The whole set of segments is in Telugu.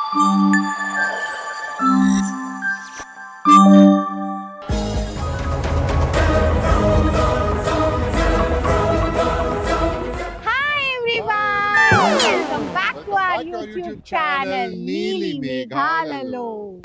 Welcome back to our YouTube channel Neeli Meghalalo.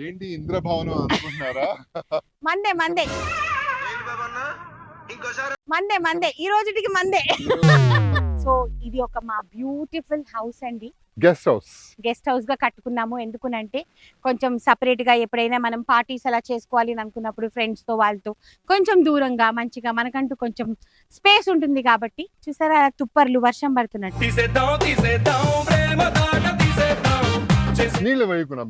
ఏంటి ఇంద్రభవనం అనుకుంటున్నారా? మందే ఈ రోజుకి మందే. సో ఇది ఒక మా బ్యూటిఫుల్ హౌస్ అండి. గెస్ట్ హౌస్ గా కట్టుకున్నాము. ఎందుకునంటే కొంచెం సపరేట్ గా ఎప్పుడైనా మనం పార్టీస్ అలా చేసుకోవాలి అని అనుకున్నప్పుడు ఫ్రెండ్స్ తో వాళ్ళతో కొంచెం దూరంగా మంచిగా మనకంటూ కొంచెం స్పేస్ ఉంటుంది కాబట్టి. చూసారా తుప్పర్లు వర్షం పడుతున్నట్టు. నీళ్ళు వేయకున్నా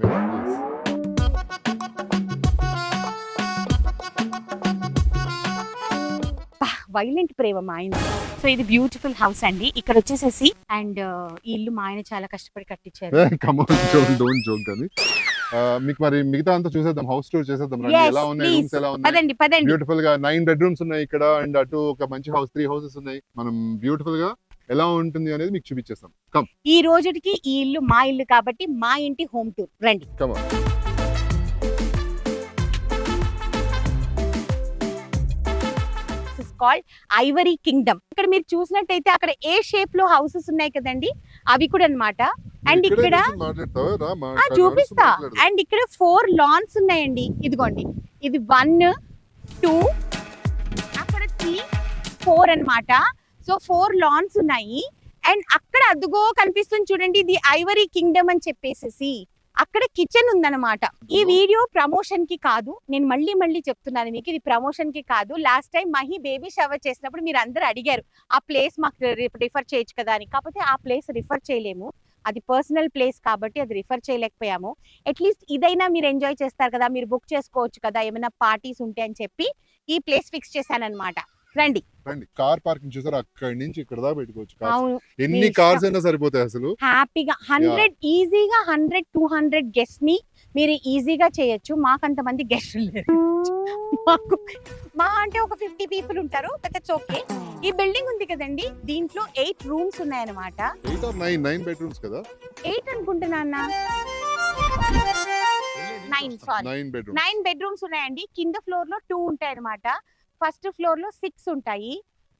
వైలెంట్ ప్రేమ మా ఆయన. సో ఇది బ్యూటిఫుల్ హౌస్ అండి. ఇక్కడ వచ్చేసేసి అండ్ ఈ ఇల్లు మా ఆయన చాలా కష్టపడి కట్టించారు. మీకు మరి మిగతా అంతా చూసేద్దాం, హౌస్ టూర్ చేసేద్దాం. ఎలా ఉన్నాయి రూమ్స్, ఎలా ఉన్నాయి? పదండి. బ్యూటిఫుల్ గా 9 బెడ్రూమ్స్ ఉన్నాయి ఇక్కడ. అండ్ అటు ఒక మంచి హౌస్ 3 హౌసెస్ ఉన్నాయి. మనం బ్యూటిఫుల్ గా ఎలా ఉంటుంది అనేది మీకు చూపించేస్తాం. కమ్. ఈ రోజుకి ఈ ఇల్లు మా ఇల్లు కాబట్టి మా ఇంటి హోమ్ టూర్ రండి. Come on. Called Ivory Kingdom. ఇక్కడ మీరు చూసినట్టయితే అక్కడ ఏ షేప్ లో హౌసెస్ ఉన్నాయి కదండి, అవి కూడా అన్నమాట. అండ్ ఇక్కడ చూపిస్తా. అండ్ ఇక్కడ 4 లాన్స్ ఉన్నాయండి. ఇదిగోండి, ఇది 1 2 అక్కడ 3 4 అన్నమాట. సో 4 లాన్స్ ఉన్నాయి. అండ్ అక్కడ అదుగో కనిపిస్తుంది చూడండి, ఇది ఐవరీ కింగ్డమ్ అని చెప్పేసి అక్కడ కిచెన్ ఉందన్నమాట. ఈ వీడియో ప్రమోషన్ కి కాదు, నేను మళ్ళీ చెప్తున్నాను మీకు, ఇది ప్రమోషన్ కి కాదు. Last time Mahi baby shower చేసినప్పుడు మీరు అందరూ అడిగారు ఆ ప్లేస్ మాకు రిఫర్ చేయొచ్చు కదా అని. కాకపోతే ఆ ప్లేస్ రిఫర్ చేయలేము, అది పర్సనల్ ప్లేస్ కాబట్టి అది రిఫర్ చేయలేకపోయాము. అట్లీస్ట్ ఇదైనా మీరు ఎంజాయ్ చేస్తారు కదా, మీరు బుక్ చేసుకోవచ్చు కదా ఏమైనా పార్టీస్ ఉంటే అని చెప్పి ఈ ప్లేస్ ఫిక్స్ చేశాను అనమాట. రండి. కార్ పార్కింగ్ చూసారు, అక్కడి నుంచి ఇక్కడ దాకా పెట్టుకోవచ్చు. ఎన్ని కార్స్ అయినా సరిపోతాయి అసలు. హ్యాపీగా 100 ఈజీగా 100-200 గెస్ట్ ని మీరు ఈజీగా చేయొచ్చు. మాకంత మంది గెస్టులు లేరు. మా అంటే ఒక 50 పీపుల్ ఉంటారు. That's okay. ఈ బిల్డింగ్ ఉంది కదండి, దీంట్లో 8 రూమ్స్ ఉన్నాయన్నమాట. 8 or 9 బెడ్రూమ్స్ కదా? 8 అనుకుంటున్నా అన్న. 9 బెడ్రూమ్స్ ఉన్నాయండి. కింద ఫ్లోర్ లో 2 ఉంటాయి అనమాట. ఫస్ట్ ఫ్లోర్ లో 6 ఉంటాయి.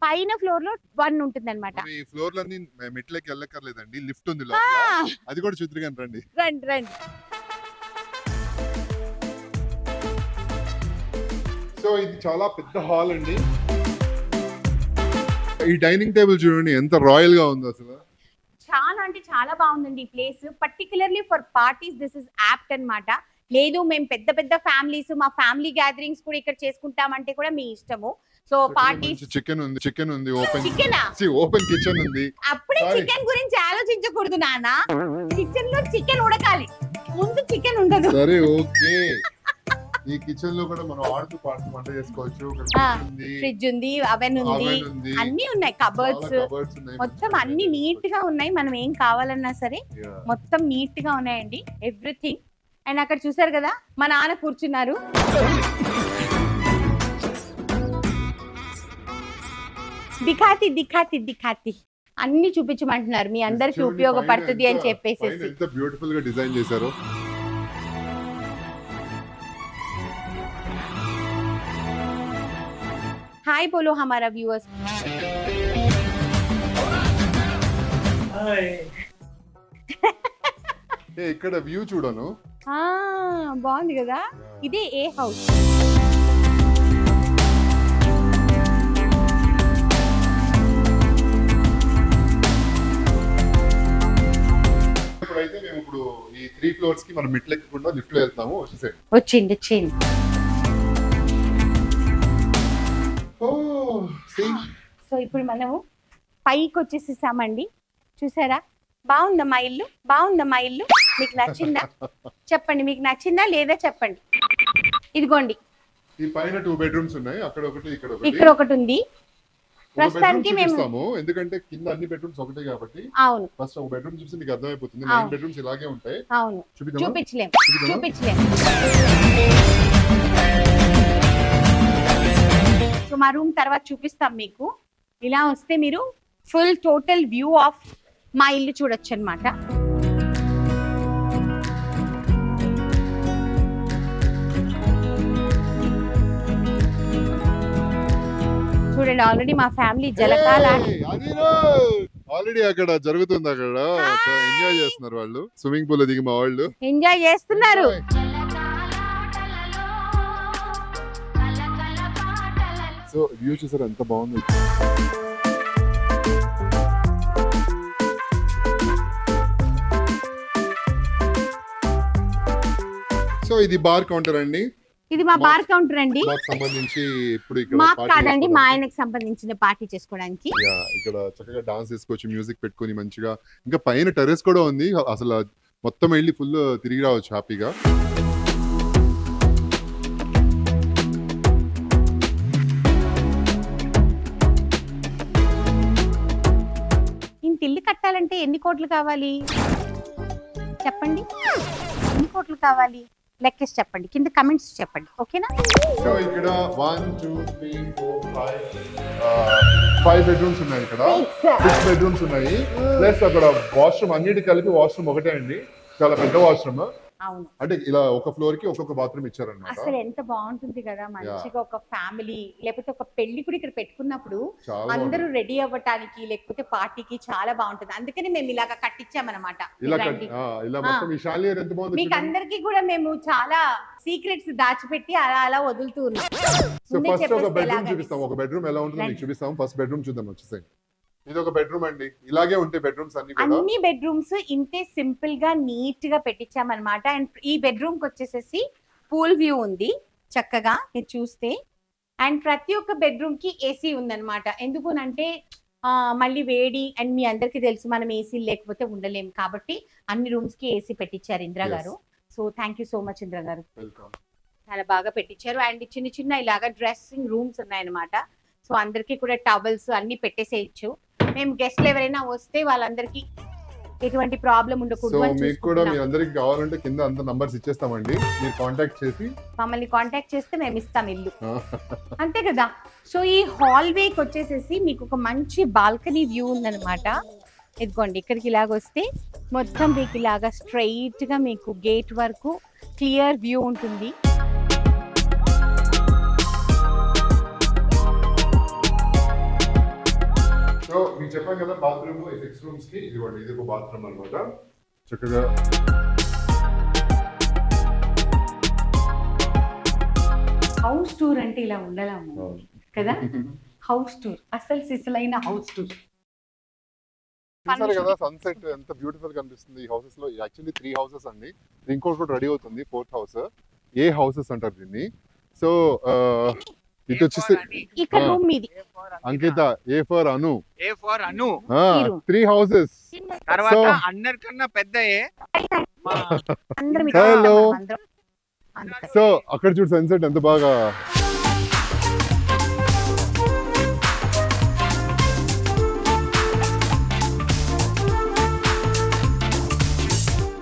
పైన ఫ్లోర్ లో 1 ఉంటుంది అనమాట. ఈ ఫ్లోర్ లన్నీ మెట్లకి వెళ్ళక్కర్లేదండి, లిఫ్ట్ ఉంది లోపల. అది కూడా చూద్దాం రండి. సో ఇది చాలా పెద్ద హాల్ అండి. ఈ డైనింగ్ టేబుల్ చూడండి ఎంత రాయల్ గా ఉందో అసలు. చాలా అంటే చాలా బాగుందండి ఈ place. Particularly for parties this is apt అన్నమాట. లేదు మేము పెద్ద ఫ్యామిలీస్, మా ఫ్యామిలీ గ్యాదరింగ్స్ కూడా ఇక్కడ చేసుకుంటామంటే కూడా మీ ఇష్టము. సో పార్టీస్ చికెన్ ఉంది ఓపెన్ కిచెన్ ఉంది. అప్పుడే చికెన్ గురించి ఆలోచించకూడదు నాన్న. కిచెన్ లో చికెన్ ఉడకాలి, ముందు చికెన్ ఉండదు. సరే ఓకే. ఈ కిచెన్ లో కూడా మనం ఆడుతూ పాడుతూ వంట చేసుకోవచ్చు. ఫ్రిడ్జ్ ఉంది, అవెన్ ఉంది, అన్ని ఉన్నాయి. కబర్డ్స్ మొత్తం అన్ని నీట్ గా ఉన్నాయి. మనం ఏం కావాలన్నా సరే మొత్తం నీట్ గా ఉన్నాయండి, ఎవ్రీథింగ్. అండ్ అక్కడ చూసారు కదా మా నాన్న కూర్చున్నారు. దిఖాతి అన్ని చూపించమంటున్నారు, మీ అందరికి ఉపయోగపడుతుంది అని చెప్పేసి. ఎంత బ్యూటిఫుల్ గా డిజైన్ చేశారు. हाय बोलो हमारा व्यूअर्स. ఇక్కడ వ్యూ చూడను. బాగుంది కదా. ఇదే ఏ హౌస్. ఇప్పుడైతే మేము ఇప్పుడు ఈ 3 ఫ్లోర్స్ కి మనం మెట్లు ఎక్కకుండా లిఫ్ట్ లో వెళ్తాము. వచ్చింది. సో ఇప్పుడు మనము పైకి వచ్చేసేసామండి. చూసారా, బాగుందా మా ఇల్లు? మీకు నచ్చిందా చెప్పండి, మీకు నచ్చిందా లేదా చెప్పండి. ఇదిగోండి ఈ పైన 2 బెడ్రూమ్స్ ఉన్నాయి, అక్కడ ఒకటి ఇక్కడ ఒకటి. ఇక్కడ ఒకటి ఉంది. ఒక ప్రస్తుతానికి bedroom మేము చూపిస్తాము, ఎందుకంటే కింద అన్ని బెడ్రూమ్స్ ఒకటే కాబట్టి. అవును ఫస్ట్ ఒక బెడ్రూమ్ చూస్తే మీకు అర్థమైపోతుంది. అవును. 9 బెడ్రూమ్స్ ఇలాగే ఉంటాయి. అవును చూపిద్దామా? చూపించలేం చూపిద్దామా? చూపించలేం. సో మా రూమ్ తర్వాత చూపిస్తాం మీకు. ఇలా వస్తే మీరు ఫుల్ టోటల్ వ్యూ ఆఫ్ మా ఇల్లు చూడొచ్చు అన్నమాట. చూడండి ఆల్రెడీ మా ఫ్యామిలీ జలకాల ఆల్రెడీ అక్కడ జరుగుతుంది, అక్కడ ఎంజాయ్ చేస్తున్నారు వాళ్ళు. స్విమ్మింగ్ పూల్ దిగి మా వాళ్ళు ఎంజాయ్ చేస్తున్నారు. సో వ్యూ చూసారు ఎంత బాగుంది. సో ఇది బార్ కౌంటర్ అండి. ఇది మా బార్ కౌంటర్ అండి. మాకు సంబంధించి ఇప్పుడు ఇక్కడ మాకు party కాదండి, మా చేసుకోవడానికి. ఆయనకు సంబంధించిన పార్టీ చేసుకోవడానికి. యా, ఇక్కడ చక్కగా డాన్స్ చేసుకోవచ్చు, మ్యూజిక్ పెట్టుకొని మంచిగా. ఇంకా పైన టెర్రస్ కూడా ఉంది, అసలు మొత్తం వెళ్ళి ఫుల్ తిరిగి రావచ్చు హ్యాపీగా. ఇంత ఇల్లు కట్టాలంటే ఎన్ని కోట్లు కావాలి చెప్పండి? ఎన్ని కోట్లు కావాలి లెక్కేసి చెప్పండి, కింద కమెంట్స్ చెప్పండి, ఓకేనా? సో ఇక్కడ 1 2 3 4 5 బెడ్రూమ్స్ ఉన్నాయి. ఇక్కడ 6 బెడ్రూమ్స్ ఉన్నాయి. ప్లస్ అక్కడ వాష్రూమ్, అన్నిటి కలిపి వాష్రూమ్ ఒకటే అండి, చాలా పెద్ద వాష్రూమ్. అవును, అంటే ఇలా ఒక ఫ్లోర్ కి ఒక్కొక్క బాత్రూమ్ ఇచ్చారన్నమాట. అసలు ఎంత బాగుంటుంది కదా, మంచిగా ఒక ఫ్యామిలీ లేకపోతే ఒక పెళ్లి కూడా ఇక్కడ పెట్టుకున్నప్పుడు చాలా అందరూ రెడీ అవ్వటానికి లేకపోతే పార్టీకి చాలా బాగుంటుంది. అందుకని మేము ఇలాగా కట్టించామన్నమాట. ఇలా ఇలాంటి. ఇలా మొత్తం ఈ షాలియర్ ఎంత బాగుంది. మీకు అందరికి కూడా మేము చాలా సీక్రెట్స్ దాచిపెట్టి అలా అలా వదులుతూ ఉన్నాం. సో ముందే ఫస్ట్ ఒక చెప్పేస్తే బెడ్రూమ్ ఎలాగని. చూపిస్తాం, ఒక బెడ్రూమ్ ఎలా ఉంటుందో మీకు రండి. చూపిస్తాం. ఫస్ట్ బెడ్రూమ్ చూద్దాం, వచ్చేసాయి. ఇది ఒక బెడ్రూమ్ అండి, ఇలాగే ఉంటాయి బెడ్రూమ్స్ అన్ని కూడా. అన్ని బెడ్రూమ్స్ ఇంతే సింపుల్ గా నీట్ గా పెట్టించామన్నమాట. అండ్ ఈ బెడ్రూమ్ కి వచ్చేసేసి పూల్ వ్యూ ఉంది చక్కగా మీరు చూస్తే. అండ్ ప్రతి ఒక్క బెడ్రూమ్ కి ఏసీ ఉందన్నమాట. ఎందుకునంటే మళ్ళీ వేడి, అండ్ మీ అందరికీ తెలుసు మనం ఏసీ లేకపోతే ఉండలేము కాబట్టి అన్ని రూమ్స్ కి ఏసీ పెట్టించారు ఇంద్ర గారు. So thank you so much Indra గారు, వెల్కమ్. చాలా బాగా పెట్టించారు. అండ్ చిన్న చిన్న ఇలాగా డ్రెస్సింగ్ రూమ్స్ ఉన్నాయన్నమాట. సో అందరికీ కూడా టవల్స్ అన్ని పెట్టేసేయచ్చు. మేము గెస్ట్లు ఎవరైనా వస్తే వాళ్ళందరికీ ఎటువంటి ప్రాబ్లం సో ఉండకూడదు అని మీకు కూడా మీ చూసుకుంటున్నాం. అందరికి కావాలంటే కింద అంత నంబర్స్ ఇచ్చేస్తామండి, మీరు కాంటాక్ట్ చేసి. మమ్మల్ని కాంటాక్ట్ చేస్తే మేము ఇస్తాం ఇల్లు, అంతే కదా. సో ఈ హాల్వేకి వచ్చేసేసి మీకు ఒక మంచి బాల్కనీ వ్యూ ఉందన్నమాట. ఇదిగోండి ఇక్కడికి ఇలాగ వస్తే మొత్తం మీకు ఇలాగా స్ట్రైట్ గా మీకు గేట్ వరకు క్లియర్ వ్యూ ఉంటుంది. సో మీకు చెప్పాను కదా, బాత్రూమ్ 6 రూమ్స్ కి ఇదిగోండి, ఇది ఒక బాత్రూమ్ అన్నమాట. చక్కగా హౌస్ టూర్ అంటే ఇలా ఉండాలము కదా. హౌస్ టూర్, అసలు సిసలైన హౌస్ టూర్. చూసారు కదా సన్సెట్ ఎంత బ్యూటిఫుల్ కనిపిస్తుంది ఈ హౌసెస్ లో. యాక్చువల్లీ 3 హౌసెస్ అండి, ఇంకోటి కూడా రెడీ అవుతుంది, 4th హౌస్. ఏ హౌసెస్ అంటారు దీన్ని. సో ఇటు వచ్చేసి ఇక్కడ రూమ్ మీది Ankita, A for Anu, A for Anu. 3 houses. తర్వాత So- అందరికన్నా పెద్ద అందరం ఇక్కడ Hello. ఉంటాం, అందరం. అంతే. సో అక్కడ చూడు సన్సెట్ ఎంత బాగా.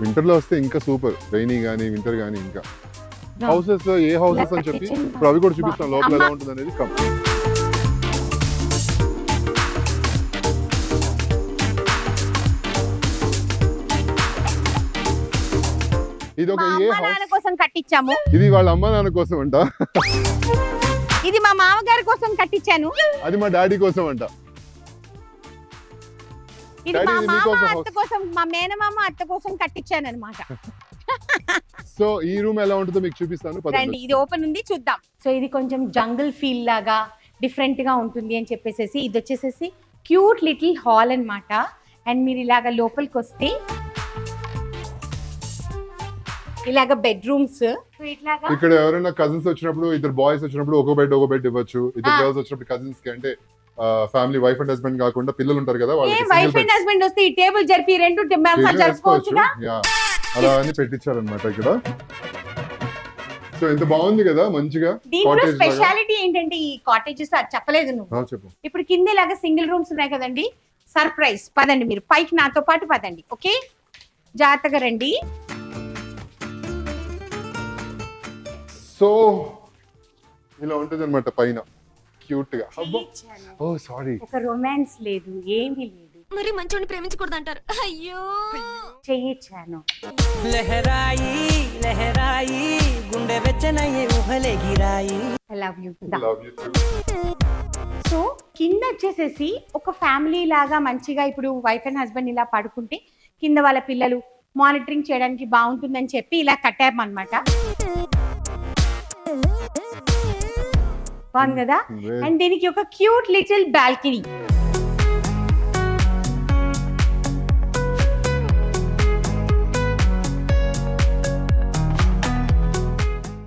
వింటర్ లో వస్తే ఇంకా సూపర్, రైనీ గానీ వింటర్ గానీ. ఇంకా హౌసెస్ ఏ హౌసెస్ అని చెప్పి ఇప్పుడు అవి కూడా చూపిస్తాం లోపల ఎలా ఉంటుంది అనేది. కమ్ ఇది ఒక మా ఏ అమ్మ నాన్న హౌస్, కోసం కట్టించాము. ఇది వాళ్ళ అమ్మ నాన్న కోసం అంట, ఇది మా మామగారి కోసం కట్టించాను. అది మా డాడీ కోసం అంట. ఇది డాడీ, మా ఇది మామ మీకోసం అత్త కోసం, మా మేనమామ అత్త కోసం కట్టించాను అనమాట. సో ఈ రూమ్ ఎలా ఉంటుందో మీకు చూపిస్తాను, రండి, పదండి. ఇది ఓపెన్ ఉంది చూద్దాం. సో ఇది కొంచెం జంగల్ ఫీల్ లాగా డిఫరెంట్ గా ఉంటుంది అని చెప్పేసి ఇది వచ్చేసేసి క్యూట్ లిటిల్ హాల్ అన్నమాట. అండ్ మీరు ఇలాగ లోపలికి వస్తే ఇలాగ బెడ్రూమ్స్ ఇట్లాగా ఇక్కడ ఎవరైనా కజిన్స్ వచ్చినప్పుడు, ఇద్దరు బాయ్స్ వచ్చినప్పుడు ఒక బెడ్ ఇవ్వచ్చు. ఇద్దరు గర్ల్స్ వచ్చినప్పుడు కజిన్స్ కి, అంటే ఫ్యామిలీ వైఫ్ అండ్ హస్బెండ్ కాకుండా పిల్లలు ఉంటారు కదా, ఏ వాళ్ళకి వైఫ్ అండ్ హస్బెండ్ వస్తే ఈ టేబుల్ జరిపి రెండు జరుపుకోవచ్చుగా. అలా అని పెట్టించారనమాట ఇక్కడ. సో ఇంత బాగుంది కదా మంచిగా దీంట్లో కాటేజ్ లాగా. స్పెషాలిటీ ఏంటంటే ఈ కాటేజెస్ అది చెప్పలేదు నువ్వు. చెప్పు. ఇప్పుడు కింద ఇలాగా సింగిల్ రూమ్స్ ఉన్నాయి కదండి, సర్ప్రైజ్. పదండి మీరు పైకి నాతో పాటు పదండి. ఓకే, జాగ్రత్తగా రండి. సో ఇలా ఉంటుంది అనమాట పైన క్యూట్ గా. ఓ సారీ, ఒక రొమాన్స్ లేదు, ఏమీ లేదు. మరి మంచోని ప్రేమించకూడదు అంటారు. అయ్యో చెయ్యిచ్చాను. లహరాయి లహరాయి గుండె వెచ్చనయ్యే ఊహలే గిరాయి. I love you. Love you. So కింద వచ్చేసేసి ఒక ఫ్యామిలీ లాగా మంచిగా ఇప్పుడు వైఫ్ అండ్ హస్బెండ్ ఇలా పడుకుంటే కింద వాళ్ళ పిల్లలు మానిటరింగ్ చేయడానికి బాగుంటుందని చెప్పి ఇలా కట్టామన్నమాట. బాగుంది కదా. అండ్ దీనికి ఒక క్యూట్ లిటిల్ బాల్కనీ.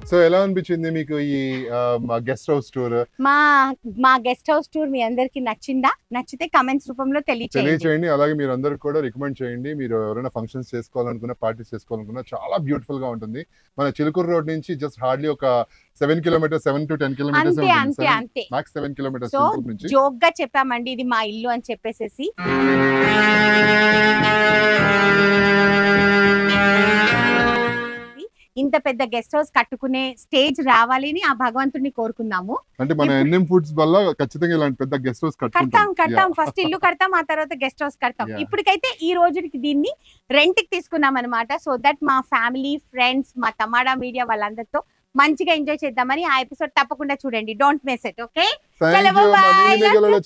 సో ఎలా అనిపించింది మీకు ఈ గెస్ట్ హౌస్ టూర్? మా గెస్ట్ హౌస్ టూర్ మీ అందరికి నచ్చిందా? నచ్చితే కమెంట్స్ రూపంలో తెలియచేయండి. అలాగే మీరు అందరికి కూడా రికమెండ్ చేయండి. మీరు ఎవరైనా ఫంక్షన్స్ చేసుకోవాలనుకున్నా, పార్టీస్ చేసుకోవాలనుకున్నా చాలా బ్యూటిఫుల్ గా ఉంటుంది. మన చిలుకూరు రోడ్ నుంచి జస్ట్ హార్డ్లీ ఒక 7 కిలోమీటర్స్, 7 to 10 కిలోమీటర్స్ అంతే. మాక్స్ 7 కిలోమీటర్స్ సో నుంచి. జోక్ గా చెప్పామండి ఇది మా ఇల్లు అని చెప్పేసేసి. ఇంత పెద్ద గెస్ట్ హౌస్ కట్టుకునే స్టేజ్ రావాలి అని ఆ భగవంతుడిని కోరుకుందాము. అంటే మన ఎన్ఎం ఫుడ్స్ వల్ల ఖచ్చితంగా ఇలాంటి పెద్ద గెస్ట్ హౌస్ కడతాం. ఫస్ట్ ఇల్లు కడతాం, ఆ తర్వాత గెస్ట్ హౌస్ కడతాం. ఇప్పటికైతే ఈ రోజుకి దీన్ని రెంట్ కి తీసుకున్నాం అనమాట. సో దట్ మా ఫ్యామిలీ, ఫ్రెండ్స్, మా తమాడా మీడియా వాళ్ళందరితో మంచిగా ఎంజాయ్ చేద్దామని. ఆ ఎపిసోడ్ తప్పకుండా చూడండి. Don't miss it. Okay,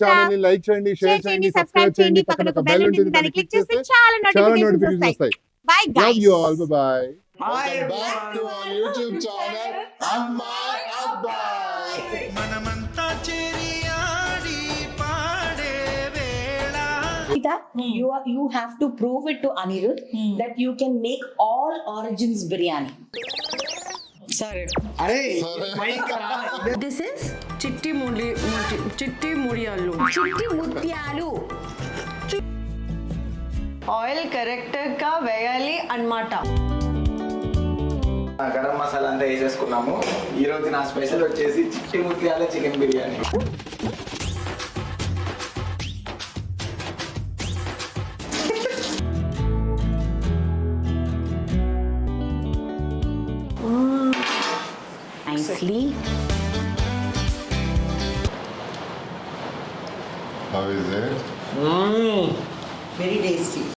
channel ని లైక్ చేయండి, షేర్ చేయండి, సబ్స్క్రైబ్ చేయండి. పక్కన ఒక బెల్ ఉంటుంది, దాన్ని క్లిక్ చేస్తే చాలా నోటిఫికేషన్స్ వస్తాయి. By Love guys. you all. Bye-bye. Welcome back to our YouTube channel, Ammai Abbai. మనమంతా చేరి ఆడి పాడే వేళ. That you have to prove it to Anirudh that you can make all origins biryani. సరే This is చిట్టి ముడియాలు chitti mutyaalu. ఆయిల్ కరెక్ట్ గా వేయాలి అన్నమాట. గరం మసాలా అంతా వేసేసుకున్నాము. ఈ రోజు నా స్పెషల్ వచ్చేసి చిట్టి ముత్యాల chicken biryani. Nicely. How is it? Very tasty.